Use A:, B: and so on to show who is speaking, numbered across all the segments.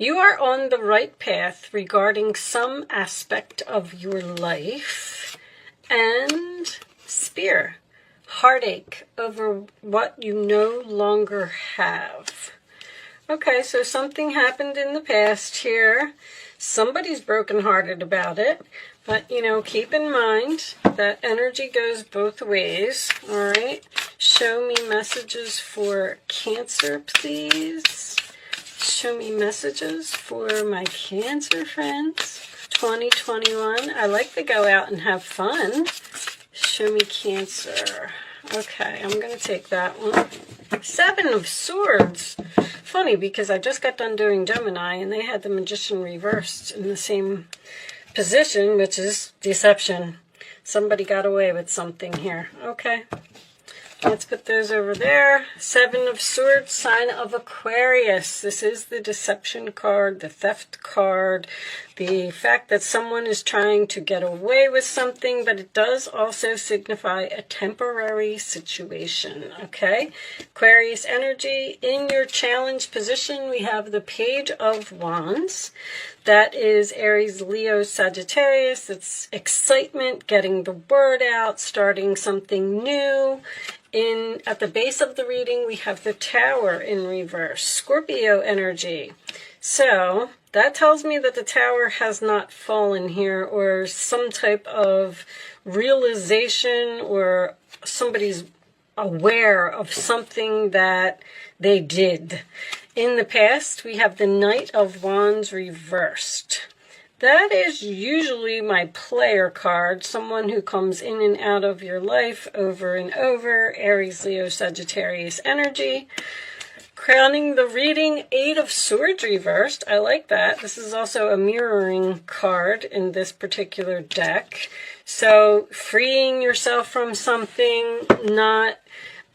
A: You are on the right path regarding some aspect of your life. And Spear, heartache over what you no longer have. Okay, so something happened in the past here. Somebody's brokenhearted about it. But, you know, keep in mind that energy goes both ways. All right. Show me messages for Cancer, please. Show me messages for my Cancer friends. 2021. I like to go out and have fun. Show me Cancer. Okay, I'm going to take that one. 7 of Swords. Funny, because I just got done doing Gemini, and they had the Magician reversed in the same position, which is deception. Somebody got away with something here. Okay. Let's put those over there. 7 of Swords, sign of Aquarius. This is the deception card, the theft card, the fact that someone is trying to get away with something, but it does also signify a temporary situation, okay? Aquarius energy, in your challenge position, we have the Page of Wands. That is Aries, Leo, Sagittarius. It's excitement, getting the word out, starting something new. At the base of the reading, we have the Tower in reverse, Scorpio energy. So that tells me that the Tower has not fallen here, or some type of realization, or somebody's aware of something that they did. In the past, we have the Knight of Wands reversed. That is usually my player card, someone who comes in and out of your life over and over, Aries, Leo, Sagittarius energy. Crowning the reading, 8 of Swords reversed. I like that. This is also a mirroring card in this particular deck. So freeing yourself from something, not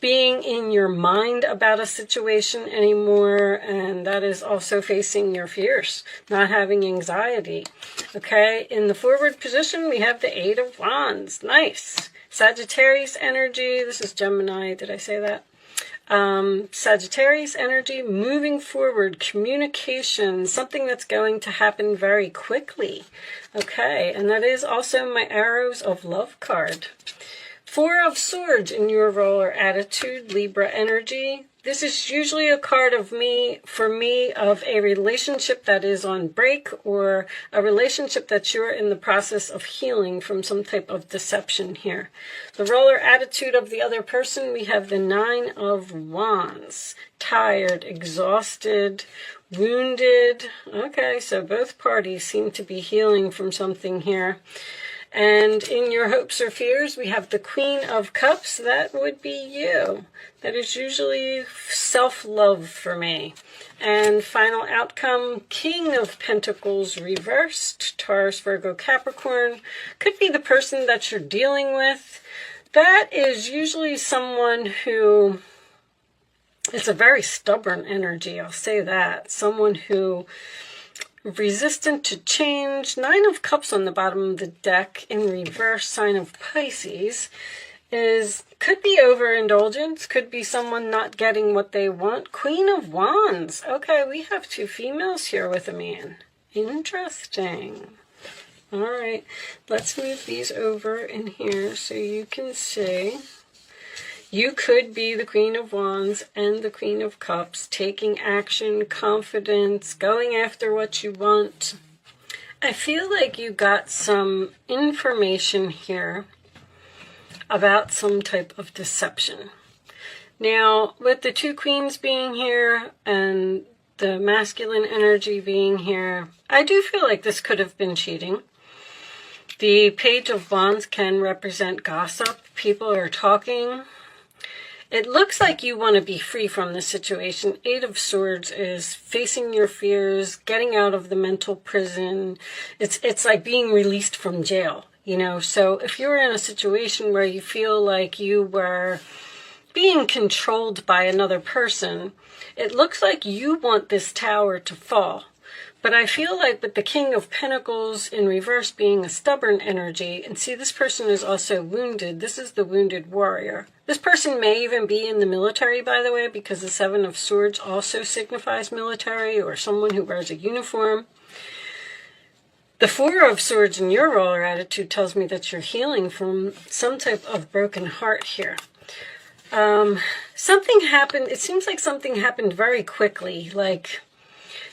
A: being in your mind about a situation anymore, and that is also facing your fears, not having anxiety. Okay, in the forward position, we have the 8 of Wands. Nice. Sagittarius energy. This is Gemini. Did I say that? Sagittarius energy, moving forward, communication, something that's going to happen very quickly. Okay, and that is also my Arrows of Love card. 4 of Swords in your role or attitude, Libra energy. This is usually a card of for me, of a relationship that is on break, or a relationship that you're in the process of healing from some type of deception here. The role or attitude of the other person, we have the 9 of Wands. Tired, exhausted, wounded. Okay, so both parties seem to be healing from something here. And in your hopes or fears, we have the Queen of Cups. That would be you. That is usually self-love for me. And final outcome, King of Pentacles reversed, Taurus, Virgo, Capricorn. Could be the person that you're dealing with. That is usually someone who, it's a very stubborn energy, I'll say that. Someone who resistant to change. 9 of Cups on the bottom of the deck in reverse, sign of Pisces, could be overindulgence, could be someone not getting what they want. Queen of Wands. Okay, we have 2 females here with a man. Interesting. All right, let's move these over in here so you can see. You could be the Queen of Wands and the Queen of Cups, taking action, confidence, going after what you want. I feel like you got some information here about some type of deception. Now, with the 2 queens being here and the masculine energy being here, I do feel like this could have been cheating. The Page of Wands can represent gossip. People are talking. It looks like you want to be free from this situation. 8 of Swords is facing your fears, getting out of the mental prison. It's like being released from jail, you know. So if you're in a situation where you feel like you were being controlled by another person, it looks like you want this tower to fall. But I feel like with the King of Pentacles in reverse being a stubborn energy, and see, this person is also wounded. This is the wounded warrior. This person may even be in the military, by the way, because the Seven of Swords also signifies military or someone who wears a uniform. The Four of Swords in your roller attitude tells me that you're healing from some type of broken heart here. Something happened. It seems like something happened very quickly. Like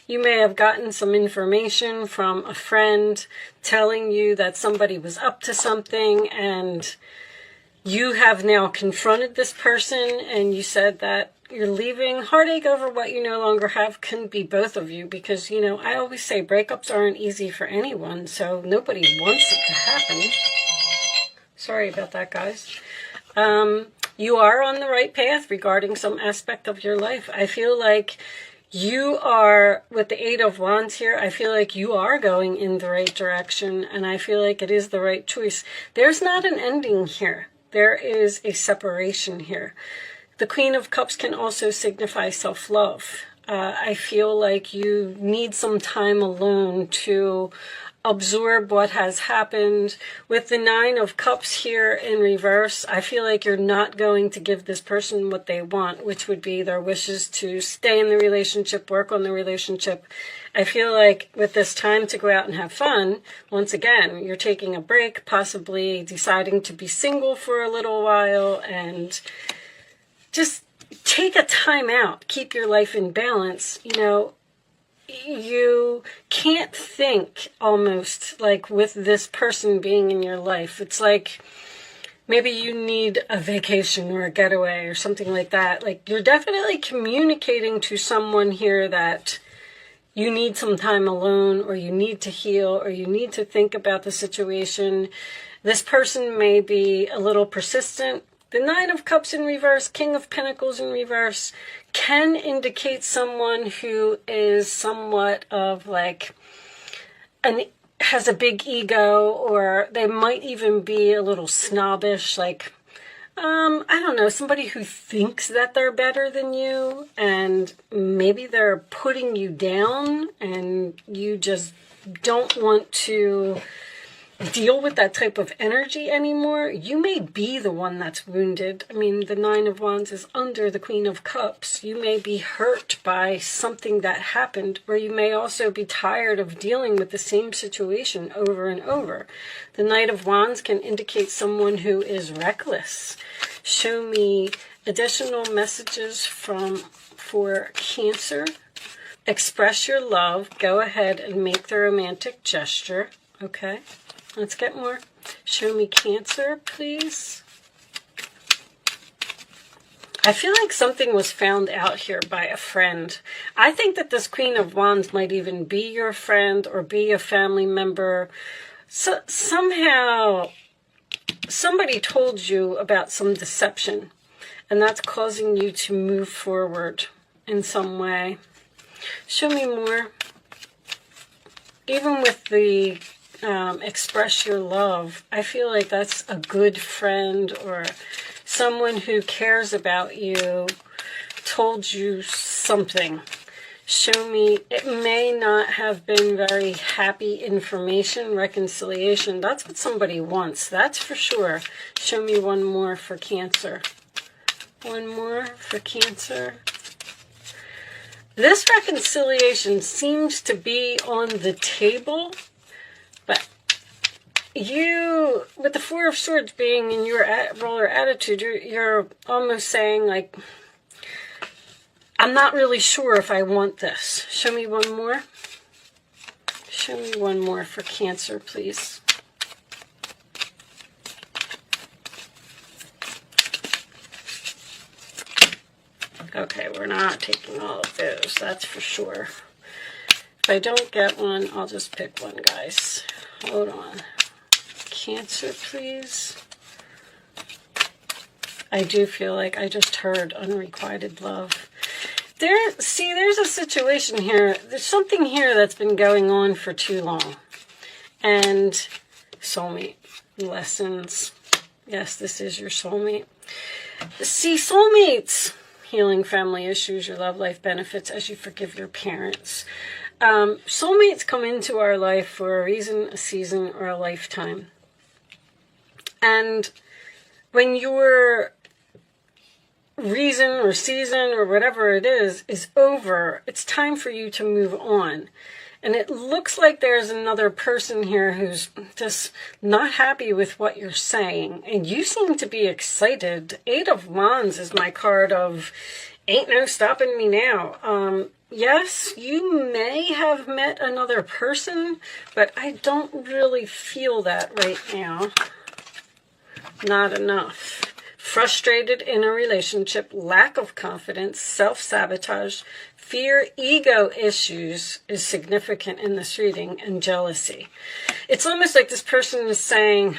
A: you may have gotten some information from a friend telling you that somebody was up to something, and you have now confronted this person and you said that you're leaving. Heartache over what you no longer have can be both of you, because, you know, I always say breakups aren't easy for anyone, so nobody wants it to happen. Sorry about that, guys. You are on the right path regarding some aspect of your life. I feel like you are, with the Eight of Wands here, I feel like you are going in the right direction, and I feel like it is the right choice. There's not an ending here. There is a separation here. The Queen of Cups can also signify self-love. I feel like you need some time alone to absorb what has happened. With the Nine of Cups here in reverse, I feel like you're not going to give this person what they want, which would be their wishes to stay in the relationship, work on the relationship. I feel like with this time to go out and have fun, once again, you're taking a break, possibly deciding to be single for a little while, and just take a time out. Keep your life in balance. You know, you can't think almost like with this person being in your life. It's like maybe you need a vacation or a getaway or something like that. Like you're definitely communicating to someone here that you need some time alone, or you need to heal, or you need to think about the situation. This person may be a little persistent. The Nine of Cups in reverse, King of Pentacles in reverse, can indicate someone who is somewhat of like, has a big ego, or they might even be a little snobbish, like, I don't know, somebody who thinks that they're better than you, and maybe they're putting you down, and you just don't want to deal with that type of energy anymore. You may be the one that's wounded. I mean, the Nine of Wands is under the Queen of Cups. You may be hurt by something that happened, or you may also be tired of dealing with the same situation over and over. The Knight of Wands can indicate someone who is reckless. Show me additional messages for Cancer. Express your love. Go ahead and make the romantic gesture. Okay. Let's get more. Show me Cancer, please. I feel like something was found out here by a friend. I think that this Queen of Wands might even be your friend or be a family member. So somehow somebody told you about some deception, and that's causing you to move forward in some way. Show me more. Even with the express your love, I feel like that's a good friend or someone who cares about you told you something. Show me, it may not have been very happy information, reconciliation. That's what somebody wants, that's for sure. Show me one more for Cancer. One more for Cancer. This reconciliation seems to be on the table. But you, with the Four of Swords being in your roller attitude, you're almost saying, like, I'm not really sure if I want this. Show me one more. Show me one more for Cancer, please. Okay, we're not taking all of those, that's for sure. If I don't get one, I'll just pick one, guys. Hold on. Cancer, please. I do feel like I just heard unrequited love. See, there's a situation here. There's something here that's been going on for too long. And soulmate lessons. Yes, this is your soulmate. See, soulmates, healing family issues, your love life benefits as you forgive your parents. Soulmates come into our life for a reason, a season, or a lifetime. And when your reason or season or whatever it is over, it's time for you to move on. And it looks like there's another person here who's just not happy with what you're saying. And you seem to be excited. 8 of Wands is my card of ain't no stopping me now. Yes, you may have met another person, but I don't really feel that right now. Not enough. Frustrated in a relationship, lack of confidence, self-sabotage, fear, ego issues is significant in this reading, and jealousy. It's almost like this person is saying,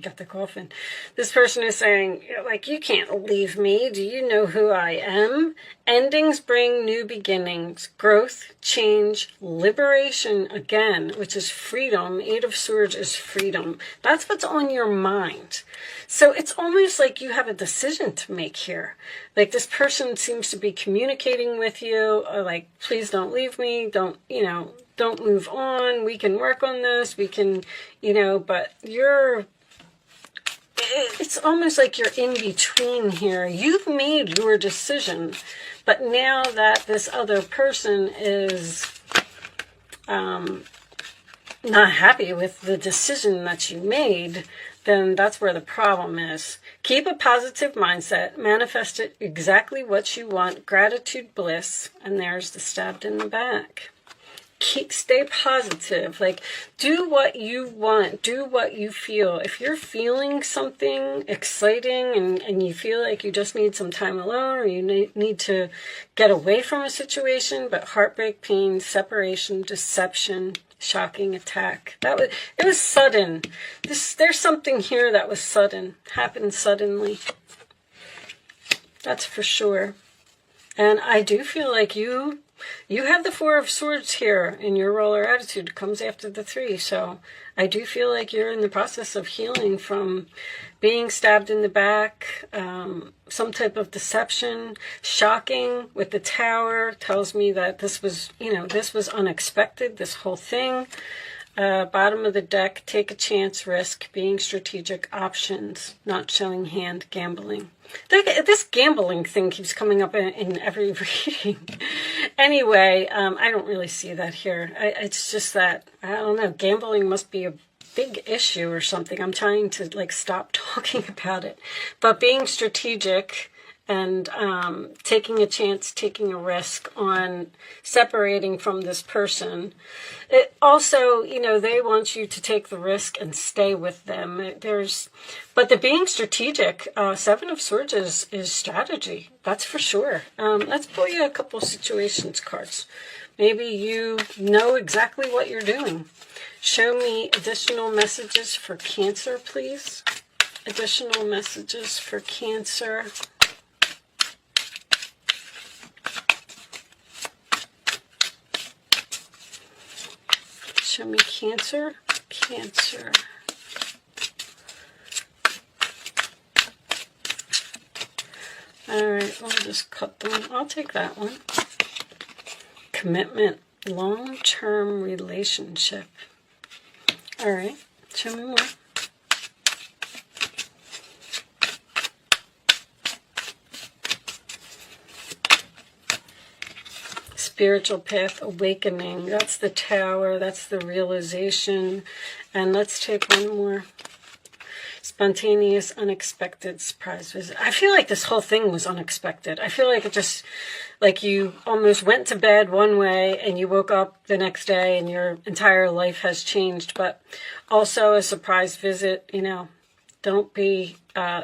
A: got the coffin. This person is saying, like, you can't leave me. Do you know who I am? Endings bring new beginnings, growth, change, liberation again, which is freedom. 8 of Swords is freedom. That's what's on your mind. So it's almost like you have a decision to make here. Like this person seems to be communicating with you, like, please don't leave me, don't move on, we can work on this, we can, but it's almost like you're in between here. You've made your decision, but now that this other person is not happy with the decision that you made, then that's where the problem is. Keep a positive mindset. Manifest it exactly what you want. Gratitude, bliss. And there's the stabbed in the back. Stay positive. Like, do what you want. Do what you feel. If you're feeling something exciting and you feel like you just need some time alone, or you need to get away from a situation, but heartbreak, pain, separation, deception, shocking attack. It was sudden. There's something here that was sudden. Happened suddenly. That's for sure. And I do feel like you have the 4 of Swords here in your roller attitude. It comes after the 3. So I do feel like you're in the process of healing from being stabbed in the back, some type of deception. Shocking with the Tower tells me that this was unexpected, this whole thing. Bottom of the deck, take a chance, risk, being strategic, options, not showing hand, gambling. This gambling thing keeps coming up in every reading. Anyway, I don't really see that here. It's just that, I don't know, gambling must be a big issue or something. I'm trying to stop talking about it. But being strategic and taking a chance, taking a risk on separating from this person. It also, they want you to take the risk and stay with them. But the being strategic, 7 of Swords is strategy. That's for sure. Let's pull you a couple situations cards. Maybe you know exactly what you're doing. Show me additional messages for Cancer, please. Additional messages for Cancer. Show me Cancer. Cancer. All right, I'll just cut them. I'll take that one. Commitment. Long-term relationship. All right, show me more. Spiritual path, awakening. That's the Tower. That's the realization. And let's take one more. Spontaneous, unexpected, surprise visit. I feel like this whole thing was unexpected. I feel like it just, like you almost went to bed one way and you woke up the next day and your entire life has changed. But also a surprise visit, don't be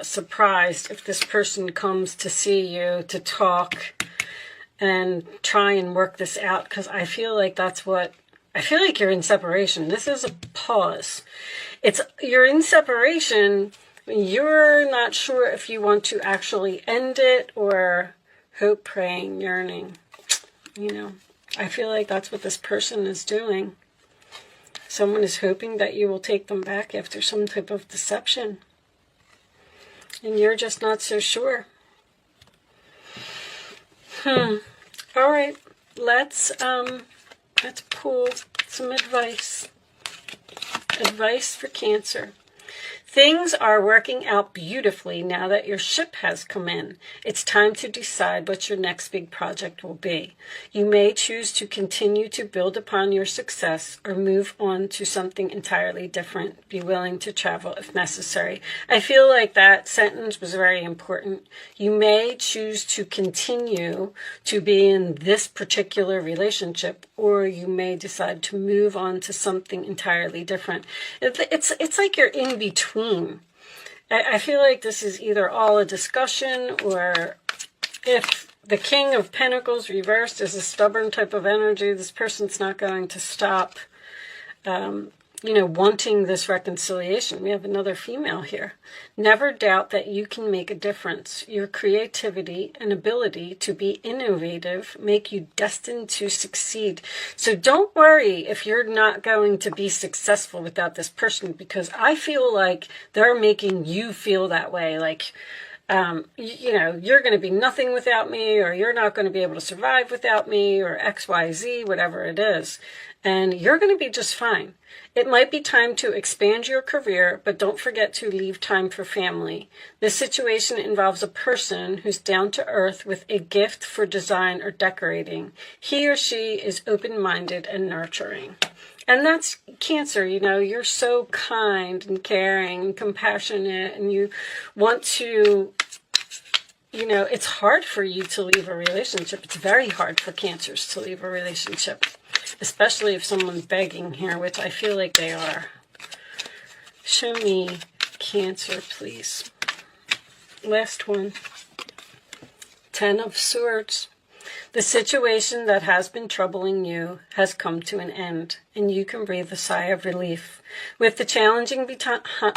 A: surprised if this person comes to see you, to talk, and try and work this out, because I feel like I feel like you're in separation. This is a pause. You're in separation. You're not sure if you want to actually end it or hope, praying, yearning. I feel like that's what this person is doing. Someone is hoping that you will take them back after some type of deception. And you're just not so sure. All right, let's Let's pull some advice. Advice for Cancer. Things are working out beautifully now that your ship has come in. It's time to decide what your next big project will be. You may choose to continue to build upon your success or move on to something entirely different. Be willing to travel if necessary. I feel like that sentence was very important. You may choose to continue to be in this particular relationship, or you may decide to move on to something entirely different. It's like you're in between. I feel like this is either all a discussion, or if the King of Pentacles reversed is a stubborn type of energy, this person's not going to stop, wanting this reconciliation. We have another female here. Never doubt that you can make a difference. Your creativity and ability to be innovative make you destined to succeed. So don't worry if you're not going to be successful without this person, because I feel like they're making you feel that way. Like, you're going to be nothing without me, or you're not going to be able to survive without me, or XYZ, whatever it is. And you're going to be just fine. It might be time to expand your career, but don't forget to leave time for family. This situation involves a person who's down to earth with a gift for design or decorating. He or she is open-minded and nurturing. And that's Cancer. You're so kind and caring and compassionate, and you want to, it's hard for you to leave a relationship. It's very hard for Cancers to leave a relationship, especially if someone's begging here, which I feel like they are. Show me Cancer, please. Last one. 10 of Swords. The situation that has been troubling you has come to an end, and you can breathe a sigh of relief. With the challenging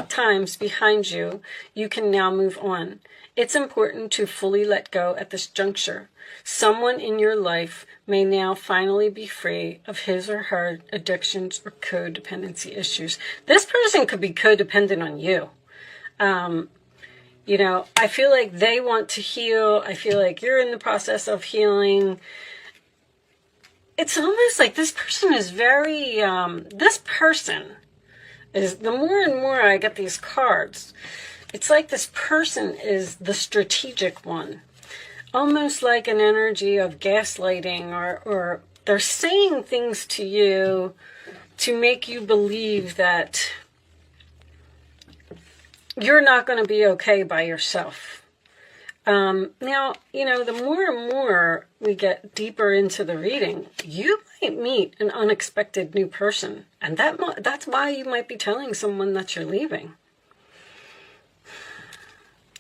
A: times behind you, you can now move on. It's important to fully let go at this juncture. Someone in your life may now finally be free of his or her addictions or codependency issues. This person could be codependent on you. I feel like they want to heal. I feel like you're in the process of healing. It's almost like this person is very, the more and more I get these cards, it's like this person is the strategic one. Almost like an energy of gaslighting, or they're saying things to you to make you believe that you're not going to be okay by yourself. Now, the more and more we get deeper into the reading, you might meet an unexpected new person. And that's why you might be telling someone that you're leaving.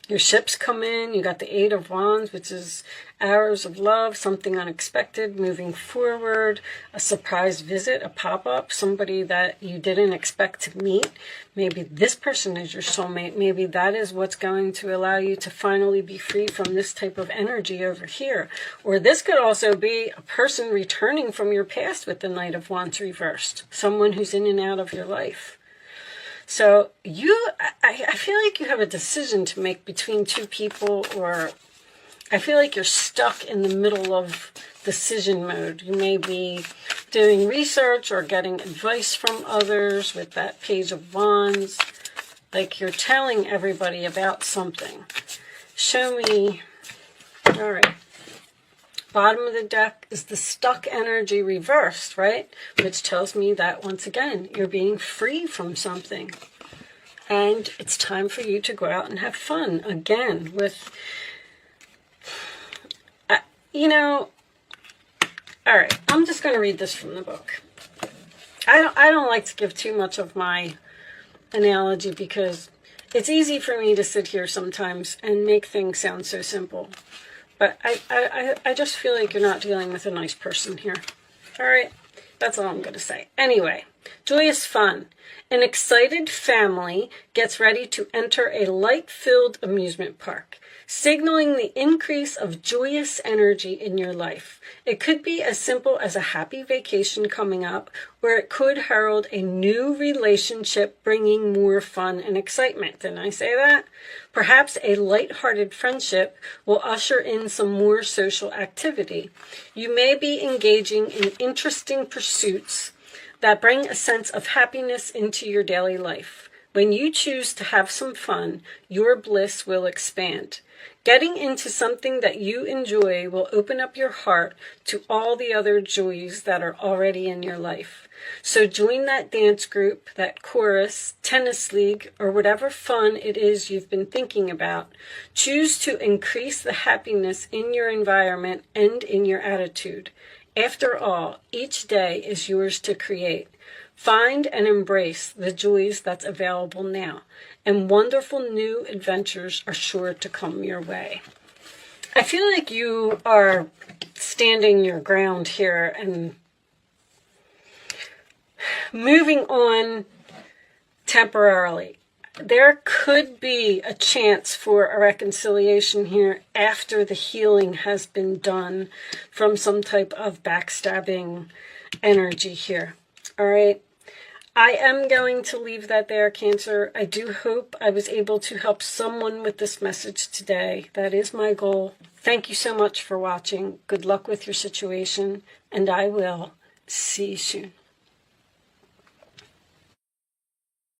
A: Your ships come in, you got the 8 of Wands, which is arrows of love, something unexpected, moving forward, a surprise visit, a pop-up, somebody that you didn't expect to meet. Maybe this person is your soulmate. Maybe that is what's going to allow you to finally be free from this type of energy over here. Or this could also be a person returning from your past with the Knight of Wands reversed, someone who's in and out of your life. So I feel like you have a decision to make between two people, or I feel like you're stuck in the middle of decision mode. You may be doing research or getting advice from others with that Page of Wands. Like you're telling everybody about something. Show me. All right. Bottom of the deck is the stuck energy reversed, right? Which tells me that, once again, you're being free from something. And it's time for you to go out and have fun again with, all right, I'm just going to read this from the book. I don't like to give too much of my analogy, because it's easy for me to sit here sometimes and make things sound so simple. But I just feel like you're not dealing with a nice person here. All right, that's all I'm going to say. Anyway, Joyous fun. An excited family gets ready to enter a light-filled amusement park, signaling the increase of joyous energy in your life. It could be as simple as a happy vacation coming up, or it could herald a new relationship bringing more fun and excitement. Didn't I say that? Perhaps a light-hearted friendship will usher in some more social activity. You may be engaging in interesting pursuits that bring a sense of happiness into your daily life. When you choose to have some fun, your bliss will expand. Getting into something that you enjoy will open up your heart to all the other joys that are already in your life. So join that dance group, that chorus, tennis league, or whatever fun it is you've been thinking about. Choose to increase the happiness in your environment and in your attitude. After all, each day is yours to create. Find and embrace the joys that's available now, and wonderful new adventures are sure to come your way. I feel like you are standing your ground here and moving on temporarily. There could be a chance for a reconciliation here after the healing has been done from some type of backstabbing energy here. All right. I am going to leave that there, Cancer. I do hope I was able to help someone with this message today. That is my goal. Thank you so much for watching. Good luck with your situation, and I will see you soon.